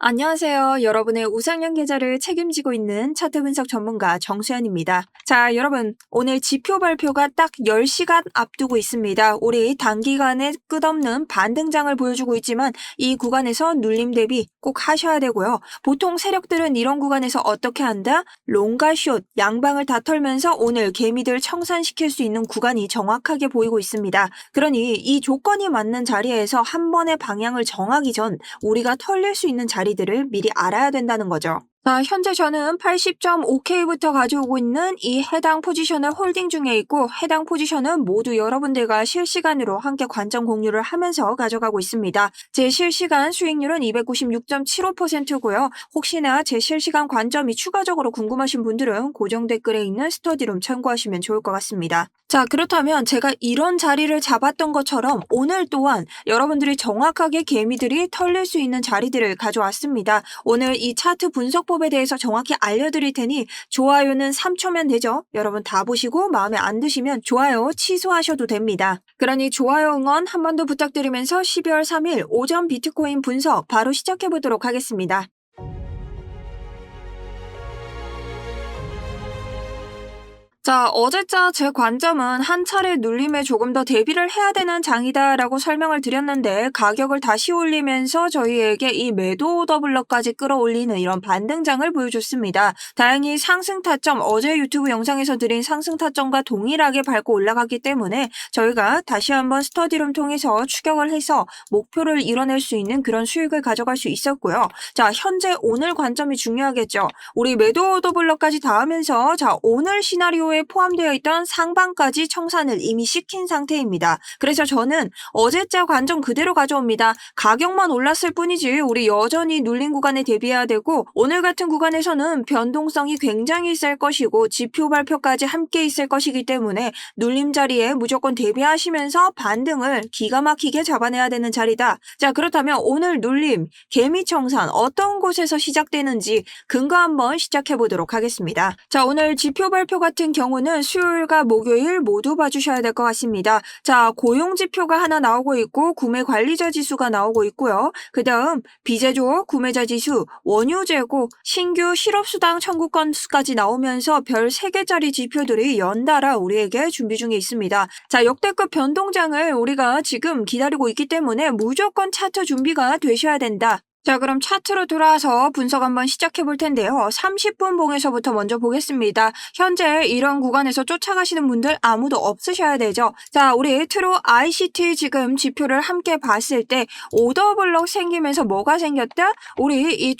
안녕하세요. 여러분의 우상향 계좌를 책임지고 있는 차트 분석 전문가 정수연입니다. 자, 여러분, 오늘 지표 발표가 딱 10시간 앞두고 있습니다. 우리 단기간에 끝없는 반등장을 보여주고 있지만 이 구간에서 눌림 대비 꼭 하셔야 되고요. 보통 세력들은 이런 구간에서 어떻게 한다? 롱과 숏, 양방을 다 털면서 오늘 개미들 청산시킬 수 있는 구간이 정확하게 보이고 있습니다. 그러니 이 조건이 맞는 자리에서 한 번의 방향을 정하기 전 우리가 털릴 수 있는 자리들을 미리 알아야 된다는 거죠. 자, 현재 저는 80.5K부터 가져오고 있는 이 해당 포지션을 홀딩 중에 있고 해당 포지션은 모두 여러분들과 실시간으로 함께 관점 공유를 하면서 가져가고 있습니다. 제 실시간 수익률은 296.75%고요. 혹시나 제 실시간 관점이 추가적으로 궁금하신 분들은 고정 댓글에 있는 스터디룸 참고하시면 좋을 것 같습니다. 자, 그렇다면 제가 이런 자리를 잡았던 것처럼 오늘 또한 여러분들이 정확하게 개미들이 털릴 수 있는 자리들을 가져왔습니다. 오늘 이 차트 분석법에 대해서 정확히 알려드릴 테니 좋아요는 3초면 되죠? 여러분 다 보시고 마음에 안 드시면 좋아요 취소하셔도 됩니다. 그러니 좋아요 응원 한 번 더 부탁드리면서 12월 3일 오전 비트코인 분석 바로 시작해보도록 하겠습니다. 자, 어제자 제 관점은 한 차례 눌림에 조금 더 대비를 해야 되는 장이다라고 설명을 드렸는데 가격을 다시 올리면서 저희에게 이 매도 오더 블럭까지 끌어올리는 이런 반등장을 보여줬습니다. 다행히 상승 타점, 어제 유튜브 영상에서 드린 상승 타점과 동일하게 밟고 올라갔기 때문에 저희가 다시 한번 스터디룸 통해서 추격을 해서 목표를 이뤄낼 수 있는 그런 수익을 가져갈 수 있었고요. 자, 현재 오늘 관점이 중요하겠죠. 우리 매도 오더 블럭까지 닿으면서 자, 오늘 시나리오에 포함되어 있던 상방까지 청산을 이미 시킨 상태입니다. 그래서 저는 어제자 관점 그대로 가져옵니다. 가격만 올랐을 뿐이지 우리 여전히 눌린 구간에 대비해야 되고 오늘 같은 구간에서는 변동성이 굉장히 셀 것이고 지표 발표까지 함께 있을 것이기 때문에 눌림 자리에 무조건 대비하시면서 반등을 기가 막히게 잡아내야 되는 자리다. 자, 그렇다면 오늘 눌림, 개미 청산 어떤 곳에서 시작되는지 근거 한번 시작해 보도록 하겠습니다. 자, 오늘 지표 발표 같은 경우는 수요일과 목요일 모두 봐주셔야 될 것 같습니다. 자, 고용지표가 하나 나오고 있고 구매관리자 지수가 나오고 있고요. 그 다음 비제조 구매자 지수, 원유재고, 신규 실업수당 청구 건수까지 나오면서 별 3개짜리 지표들이 연달아 우리에게 준비 중에 있습니다. 자, 역대급 변동장을 우리가 지금 기다리고 있기 때문에 무조건 차트 준비가 되셔야 된다. 자, 그럼 차트로 돌아와서 분석 한번 시작해 볼 텐데요. 30분 봉에서부터 먼저 보겠습니다. 현재 이런 구간에서 쫓아가시는 분들 아무도 없으셔야 되죠. 자, 우리 트루 ICT 지금 지표를 함께 봤을 때 오더 블럭 생기면서 뭐가 생겼다? 우리 이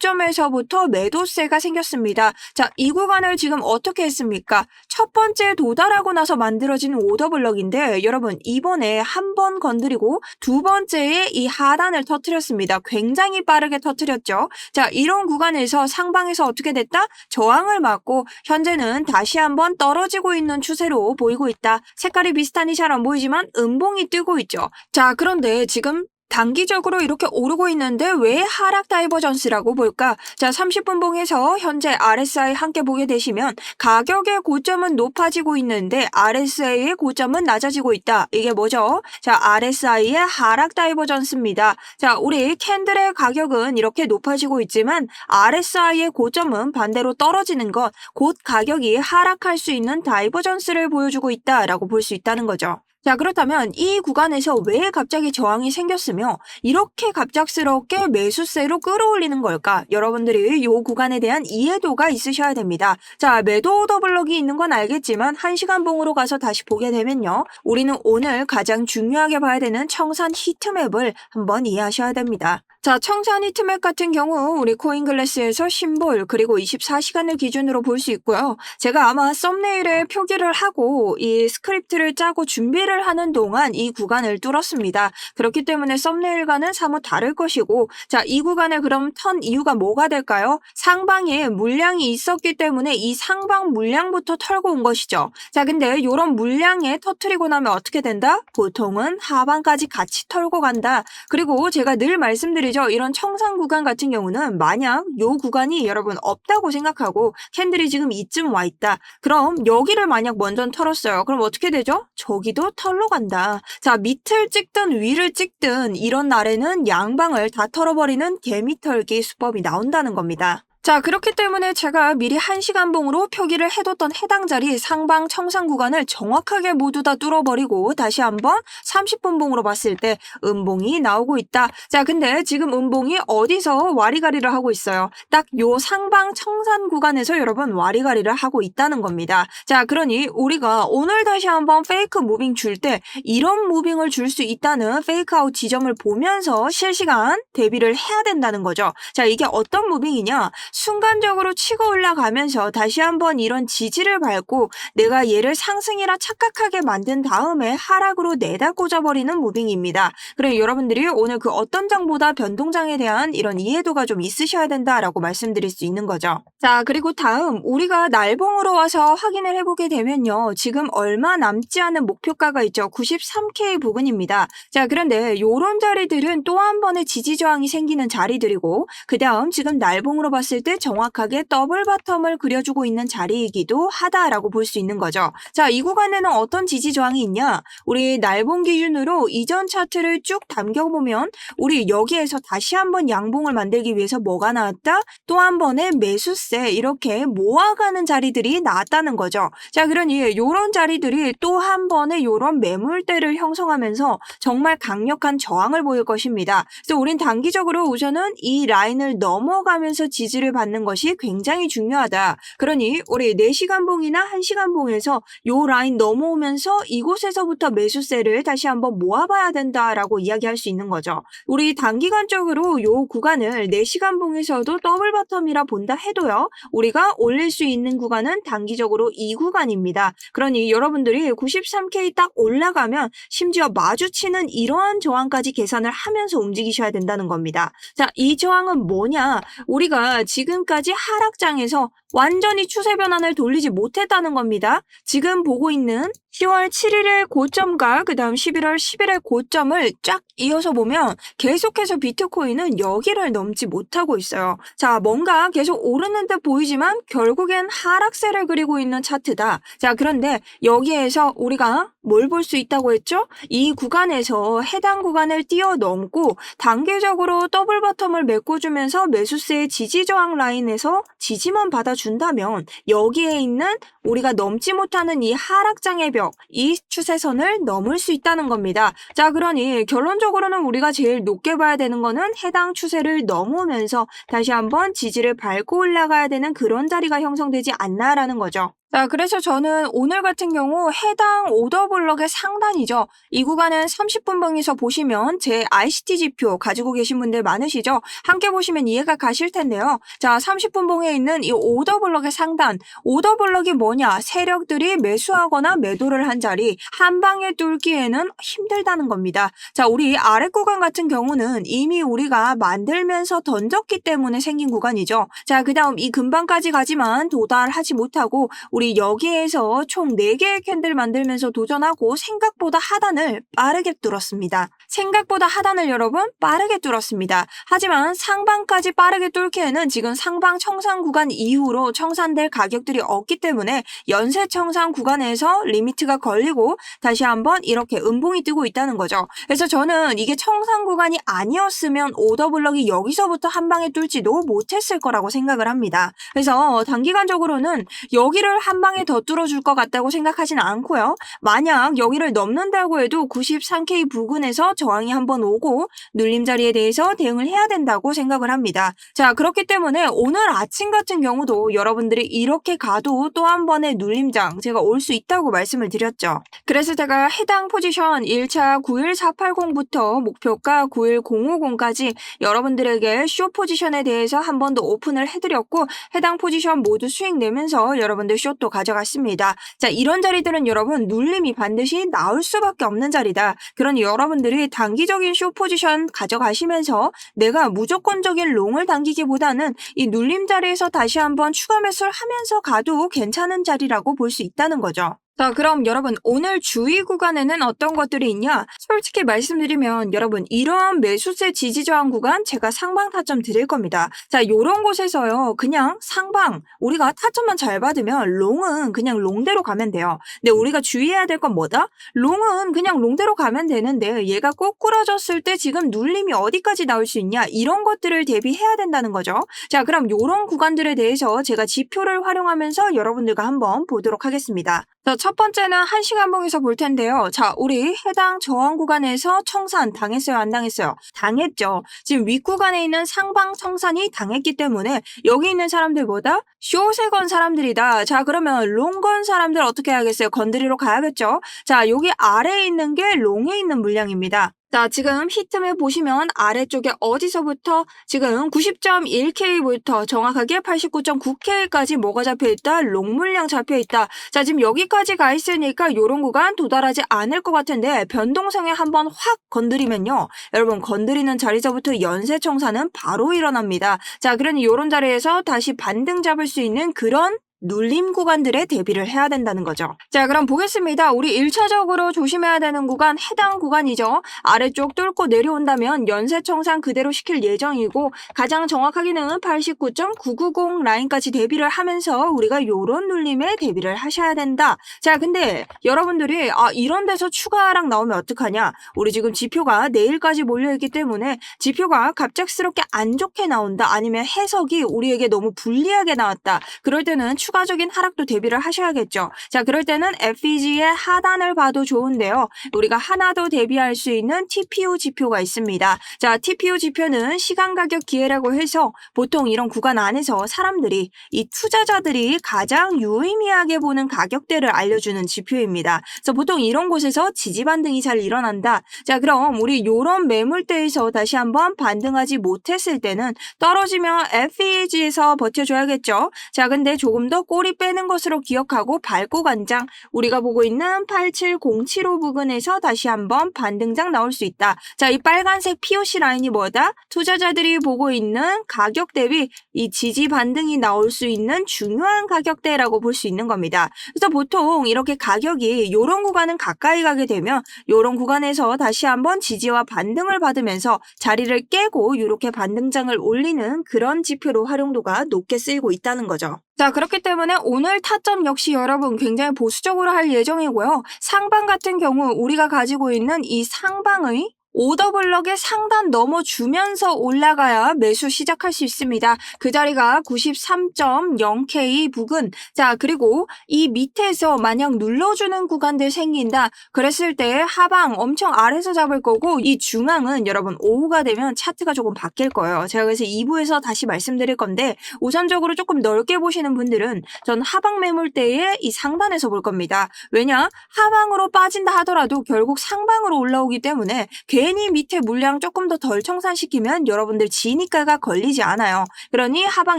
최고점에서부터 매도세가 생겼습니다. 자, 이 구간을 지금 어떻게 했습니까? 첫 번째 도달하고 나서 만들어진 오더 블럭인데 여러분 이번에 한 번 건드리고 두 번째에 이 하단을 터뜨렸습니다. 굉장히 빠르게 터뜨렸죠. 자, 이런 구간에서 상방에서 어떻게 됐다? 저항을 맞고 현재는 다시 한번 떨어지고 있는 추세로 보이고 있다. 색깔이 비슷하니 잘 안 보이지만 음봉이 뜨고 있죠. 자, 그런데 지금 단기적으로 이렇게 오르고 있는데 왜 하락 다이버전스라고 볼까? 자, 30분 봉에서 현재 RSI 함께 보게 되시면 가격의 고점은 높아지고 있는데 RSI의 고점은 낮아지고 있다. 이게 뭐죠? 자, RSI의 하락 다이버전스입니다. 자, 우리 캔들의 가격은 이렇게 높아지고 있지만 RSI의 고점은 반대로 떨어지는 것, 곧 가격이 하락할 수 있는 다이버전스를 보여주고 있다라고 볼 수 있다는 거죠. 자, 그렇다면 이 구간에서 왜 갑자기 저항이 생겼으며 이렇게 갑작스럽게 매수세로 끌어올리는 걸까? 여러분들이 이 구간에 대한 이해도가 있으셔야 됩니다. 자, 매도 오더 블럭이 있는 건 알겠지만 1시간 봉으로 가서 다시 보게 되면요. 우리는 오늘 가장 중요하게 봐야 되는 청산 히트맵을 한번 이해하셔야 됩니다. 자, 청산 히트맵 같은 경우 우리 코인글래스에서 심볼 그리고 24시간을 기준으로 볼 수 있고요. 제가 아마 썸네일에 표기를 하고 이 스크립트를 짜고 준비를 하는 동안 이 구간을 뚫었습니다. 그렇기 때문에 썸네일과는 사뭇 다를 것이고 자, 이 구간을 그럼 턴 이유가 뭐가 될까요? 상방에 물량이 있었기 때문에 이 상방 물량부터 털고 온 것이죠. 자, 근데 이런 물량에 터트리고 나면 어떻게 된다? 보통은 하방까지 같이 털고 간다. 그리고 제가 늘 말씀드리죠. 이런 청산 구간 같은 경우는 만약 요 구간이 여러분 없다고 생각하고 캔들이 지금 이쯤 와 있다. 그럼 여기를 만약 먼저 털었어요. 그럼 어떻게 되죠? 저기도 털로 간다. 자, 밑을 찍든 위를 찍든 이런 날에는 양방을 다 털어버리는 개미털기 수법이 나온다는 겁니다. 자, 그렇기 때문에 제가 미리 1시간 봉으로 표기를 해뒀던 해당 자리 상방 청산 구간을 정확하게 모두 다 뚫어버리고 다시 한번 30분 봉으로 봤을 때 음봉이 나오고 있다. 자, 근데 지금 음봉이 어디서 와리가리를 하고 있어요? 딱 요 상방 청산 구간에서 여러분 와리가리를 하고 있다는 겁니다. 자, 그러니 우리가 오늘 다시 한번 페이크 무빙 줄 때 이런 무빙을 줄 수 있다는 페이크 아웃 지점을 보면서 실시간 대비를 해야 된다는 거죠. 자, 이게 어떤 무빙이냐? 순간적으로 치고 올라가면서 다시 한번 이런 지지를 밟고 내가 얘를 상승이라 착각하게 만든 다음에 하락으로 내다 꽂아버리는 무빙입니다. 그래 여러분들이 오늘 그 어떤 장보다 변동장에 대한 이런 이해도가 좀 있으셔야 된다라고 말씀드릴 수 있는 거죠. 자, 그리고 다음 우리가 날봉으로 와서 확인을 해보게 되면요. 지금 얼마 남지 않은 목표가가 있죠. 93K 부근입니다. 자, 그런데 요런 자리들은 또 한 번의 지지 저항이 생기는 자리들이고 그 다음 지금 날봉으로 봤을 때 정확하게 더블 바텀을 그려주고 있는 자리이기도 하다라고 볼 수 있는 거죠. 자, 이 구간에는 어떤 지지 저항이 있냐? 우리 날봉 기준으로 이전 차트를 쭉 담겨보면 우리 여기에서 다시 한번 양봉을 만들기 위해서 뭐가 나왔다? 또 한 번의 매수세 이렇게 모아가는 자리들이 나왔다는 거죠. 자, 그러니 이런 자리들이 또 한 번의 이런 매물대를 형성하면서 정말 강력한 저항을 보일 것입니다. 그래서 우린 단기적으로 우선은 이 라인을 넘어가면서 지지를 받는 것이 굉장히 중요하다. 그러니 우리 4시간 봉이나 1시간 봉에서 요 라인 넘어오면서 이곳에서부터 매수세를 다시 한번 모아봐야 된다라고 이야기할 수 있는 거죠. 우리 단기간적으로 요 구간을 4시간 봉에서도 더블 바텀이라 본다 해도요. 우리가 올릴 수 있는 구간은 단기적으로 이 구간입니다. 그러니 여러분들이 93K 딱 올라가면 심지어 마주치는 이러한 저항까지 계산을 하면서 움직이셔야 된다는 겁니다. 자, 이 저항은 뭐냐? 우리가 지금까지 하락장에서 완전히 추세 변환을 돌리지 못했다는 겁니다. 지금 보고 있는 10월 7일의 고점과 그 다음 11월 10일의 고점을 쫙 이어서 보면 계속해서 비트코인은 여기를 넘지 못하고 있어요. 자, 뭔가 계속 오르는 듯 보이지만 결국엔 하락세를 그리고 있는 차트다. 자, 그런데 여기에서 우리가 뭘 볼 수 있다고 했죠? 이 구간에서 해당 구간을 뛰어넘고 단계적으로 더블 바텀을 메꿔주면서 매수세의 지지 저항 라인에서 지지만 받아준다면 여기에 있는 우리가 넘지 못하는 이 하락장의 벽, 이 추세선을 넘을 수 있다는 겁니다. 자, 그러니 결론적으로는 우리가 제일 높게 봐야 되는 거는 해당 추세를 넘으면서 다시 한번 지지를 밟고 올라가야 되는 그런 자리가 형성되지 않나라는 거죠. 자, 그래서 저는 오늘 같은 경우 해당 오더 블럭의 상단이죠. 이 구간은 30분 봉에서 보시면 제 ICT 지표 가지고 계신 분들 많으시죠? 함께 보시면 이해가 가실 텐데요. 자, 30분 봉에 있는 이 오더 블럭의 상단. 오더 블럭이 뭐냐? 세력들이 매수하거나 매도를 한 자리. 한 방에 뚫기에는 힘들다는 겁니다. 자, 우리 아래 구간 같은 경우는 이미 우리가 만들면서 던졌기 때문에 생긴 구간이죠. 자, 그 다음 이 근방까지 가지만 도달하지 못하고 우리 여기에서 총 4개의 캔들 만들면서 도전하고 생각보다 하단을 빠르게 뚫었습니다. 생각보다 하단을 여러분 빠르게 뚫었습니다. 하지만 상방까지 빠르게 뚫기에는 지금 상방 청산 구간 이후로 청산될 가격들이 없기 때문에 연쇄 청산 구간에서 리미트가 걸리고 다시 한번 이렇게 음봉이 뜨고 있다는 거죠. 그래서 저는 이게 청산 구간이 아니었으면 오더 블럭이 여기서부터 한 방에 뚫지도 못했을 거라고 생각을 합니다. 그래서 단기간적으로는 여기를 한 방에 더 뚫어줄 것 같다고 생각하진 않고요. 만약 여기를 넘는다고 해도 93K 부근에서 저항이 한번 오고 눌림 자리에 대해서 대응을 해야 된다고 생각을 합니다. 자, 그렇기 때문에 오늘 아침 같은 경우도 여러분들이 이렇게 가도 또 한 번의 눌림장 제가 올 수 있다고 말씀을 드렸죠. 그래서 제가 해당 포지션 1차 91480부터 목표가 91050까지 여러분들에게 쇼 포지션에 대해서 한 번 더 오픈을 해드렸고 해당 포지션 모두 수익 내면서 여러분들 쇼도 가져갔습니다. 자, 이런 자리들은 여러분 눌림이 반드시 나올 수밖에 없는 자리다. 그러니 여러분들이 단기적인 쇼 포지션 가져가시면서 내가 무조건적인 롱을 당기기보다는 이 눌림 자리에서 다시 한번 추가 매수를 하면서 가도 괜찮은 자리라고 볼 수 있다는 거죠. 자, 그럼 여러분 오늘 주의 구간에는 어떤 것들이 있냐? 솔직히 말씀드리면 여러분 이러한 매수세 지지 저항 구간 제가 상방 타점 드릴 겁니다. 자, 요런 곳에서요. 그냥 상방 우리가 타점만 잘 받으면 롱은 그냥 롱대로 가면 돼요. 근데 우리가 주의해야 될 건 뭐다? 롱은 그냥 롱대로 가면 되는데 얘가 꼬꾸라졌을 때 지금 눌림이 어디까지 나올 수 있냐? 이런 것들을 대비해야 된다는 거죠. 자, 그럼 요런 구간들에 대해서 제가 지표를 활용하면서 여러분들과 한번 보도록 하겠습니다. 자, 첫 번째는 1시간봉에서 볼 텐데요. 자, 우리 해당 저항 구간에서 청산 당했어요, 안 당했어요? 당했죠. 지금 윗구간에 있는 상방 청산이 당했기 때문에 여기 있는 사람들보다 숏에 건 사람들이다. 자, 그러면 롱 건 사람들 어떻게 해야겠어요? 건드리러 가야겠죠. 자, 여기 아래에 있는 게 롱에 있는 물량입니다. 자, 지금 히트맵 보시면 아래쪽에 어디서부터 지금 90.1K부터 정확하게 89.9K까지 뭐가 잡혀있다? 롱 물량 잡혀있다. 자, 지금 여기까지 가 있으니까 요런 구간 도달하지 않을 것 같은데 변동성에 한번 확 건드리면요. 여러분 건드리는 자리서부터 연쇄 청산은 바로 일어납니다. 자, 그러니 요런 자리에서 다시 반등 잡을 수 있는 그런 눌림 구간들에 대비를 해야 된다는 거죠. 자, 그럼 보겠습니다. 우리 1차적으로 조심해야 되는 구간 해당 구간이죠. 아래쪽 뚫고 내려온다면 연쇄 청산 그대로 시킬 예정이고 가장 정확하게는 89.990 라인까지 대비를 하면서 우리가 요런 눌림에 대비를 하셔야 된다. 자, 근데 여러분들이 이런 데서 추가 하락 나오면 어떡하냐? 우리 지금 지표가 내일까지 몰려있기 때문에 지표가 갑작스럽게 안 좋게 나온다. 아니면 해석이 우리에게 너무 불리하게 나왔다. 그럴 때는 추가적인 하락도 대비를 하셔야겠죠. 자, 그럴 때는 FEG의 하단을 봐도 좋은데요. 우리가 하나 더 대비할 수 있는 TPO 지표가 있습니다. 자, TPO 지표는 시간 가격 기회라고 해서 보통 이런 구간 안에서 사람들이 이 투자자들이 가장 유의미하게 보는 가격대를 알려주는 지표입니다. 그래서 보통 이런 곳에서 지지 반등이 잘 일어난다. 자, 그럼 우리 요런 매물대에서 다시 한번 반등하지 못했을 때는 떨어지면 FEG에서 버텨줘야겠죠. 자, 근데 조금 더 꼬리 빼는 것으로 기억하고 밟고 간장 우리가 보고 있는 87075 부근에서 다시 한번 반등장 나올 수 있다. 자, 이 빨간색 POC 라인이 뭐다? 투자자들이 보고 있는 가격 대비 이 지지 반등이 나올 수 있는 중요한 가격대라고 볼 수 있는 겁니다. 그래서 보통 이렇게 가격이 이런 구간은 가까이 가게 되면 이런 구간에서 다시 한번 지지와 반등을 받으면서 자리를 깨고 이렇게 반등장을 올리는 그런 지표로 활용도가 높게 쓰이고 있다는 거죠. 자, 그렇기 때문에 오늘 타점 역시 여러분 굉장히 보수적으로 할 예정이고요. 상방 같은 경우 우리가 가지고 있는 이 상방의 오더블럭의 상단 넘어주면서 올라가야 매수 시작할 수 있습니다. 그 자리가 93.0K 부근. 자, 그리고 이 밑에서 만약 눌러주는 구간들 생긴다. 그랬을 때 하방 엄청 아래서 잡을 거고 이 중앙은 여러분 오후가 되면 차트가 조금 바뀔 거예요. 제가 그래서 2부에서 다시 말씀드릴 건데 우선적으로 조금 넓게 보시는 분들은 전 하방 매물대에 이 상단에서 볼 겁니다. 왜냐? 하방으로 빠진다 하더라도 결국 상방으로 올라오기 때문에 괜히 밑에 물량 조금 더 덜 청산시키면 여러분들 진입가가 걸리지 않아요. 그러니 하방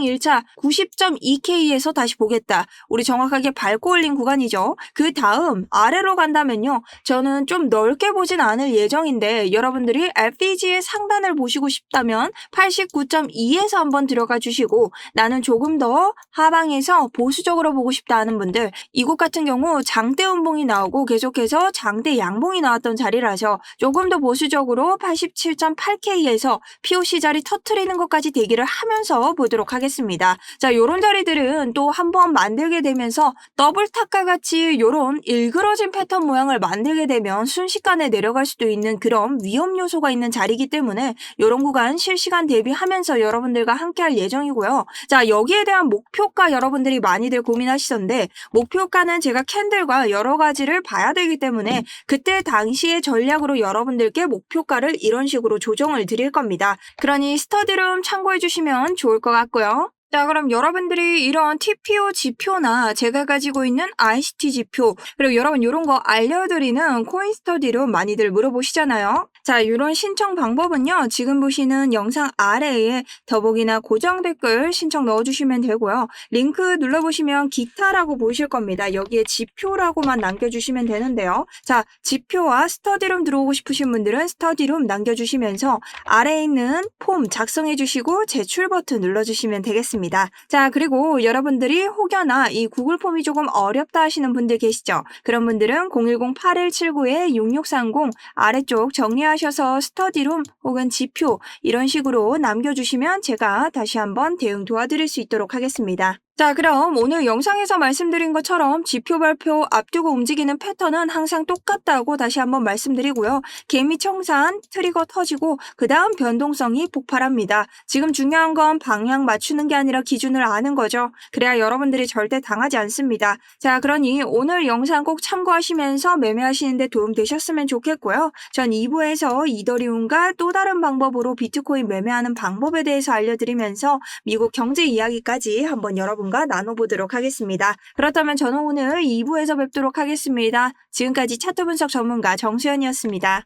1차 90.2K에서 다시 보겠다. 우리 정확하게 밟고 올린 구간이죠. 그 다음 아래로 간다면요. 저는 좀 넓게 보진 않을 예정인데 여러분들이 FEG의 상단을 보시고 싶다면 89.2에서 한번 들어가 주시고 나는 조금 더 하방에서 보수적으로 보고 싶다 하는 분들 이곳 같은 경우 장대 음봉이 나오고 계속해서 장대 양봉이 나왔던 자리라서 조금 더 보수적으로 87.8K에서 POC 자리 터트리는 것까지 대기를 하면서 보도록 하겠습니다. 자, 요런 자리들은 또 한번 만들게 되면서 더블탑과 같이 요런 일그러진 패턴 모양을 만들게 되면 순식간에 내려갈 수도 있는 그런 위험 요소가 있는 자리이기 때문에 요런 구간 실시간 대비하면서 여러분들과 함께 할 예정이고요. 자, 여기에 대한 목표가 여러분들이 많이들 고민하시던데 목표가는 제가 캔들과 여러 가지를 봐야 되기 때문에 그때 당시의 전략으로 여러분들께 목표가를 이런 식으로 조정을 드릴 겁니다. 그러니 스터디룸 참고해 주시면 좋을 것 같고요. 자, 그럼 여러분들이 이런 TPO 지표나 제가 가지고 있는 ICT 지표 그리고 여러분 이런 거 알려드리는 코인스터디룸 많이들 물어보시잖아요. 자, 이런 신청 방법은요. 지금 보시는 영상 아래에 더보기나 고정 댓글 신청 넣어주시면 되고요. 링크 눌러보시면 기타라고 보이실 겁니다. 여기에 지표라고만 남겨주시면 되는데요. 자, 지표와 스터디룸 들어오고 싶으신 분들은 스터디룸 남겨주시면서 아래에 있는 폼 작성해주시고 제출 버튼 눌러주시면 되겠습니다. 자, 그리고 여러분들이 혹여나 이 구글 폼이 조금 어렵다 하시는 분들 계시죠? 그런 분들은 010-8179-6630 아래쪽 정리하셔서 스터디룸 혹은 지표 이런 식으로 남겨주시면 제가 다시 한번 대응 도와드릴 수 있도록 하겠습니다. 자, 그럼 오늘 영상에서 말씀드린 것처럼 지표 발표 앞두고 움직이는 패턴은 항상 똑같다고 다시 한번 말씀드리고요. 개미 청산, 트리거 터지고 그 다음 변동성이 폭발합니다. 지금 중요한 건 방향 맞추는 게 아니라 기준을 아는 거죠. 그래야 여러분들이 절대 당하지 않습니다. 자, 그러니 오늘 영상 꼭 참고하시면서 매매하시는 데 도움 되셨으면 좋겠고요. 전 2부에서 이더리움과 또 다른 방법으로 비트코인 매매하는 방법에 대해서 알려드리면서 미국 경제 이야기까지 한번 여러분과 나눠보도록 하겠습니다. 그렇다면 저는 오늘 2부에서 뵙도록 하겠습니다. 지금까지 차트 분석 전문가 정수연이었습니다.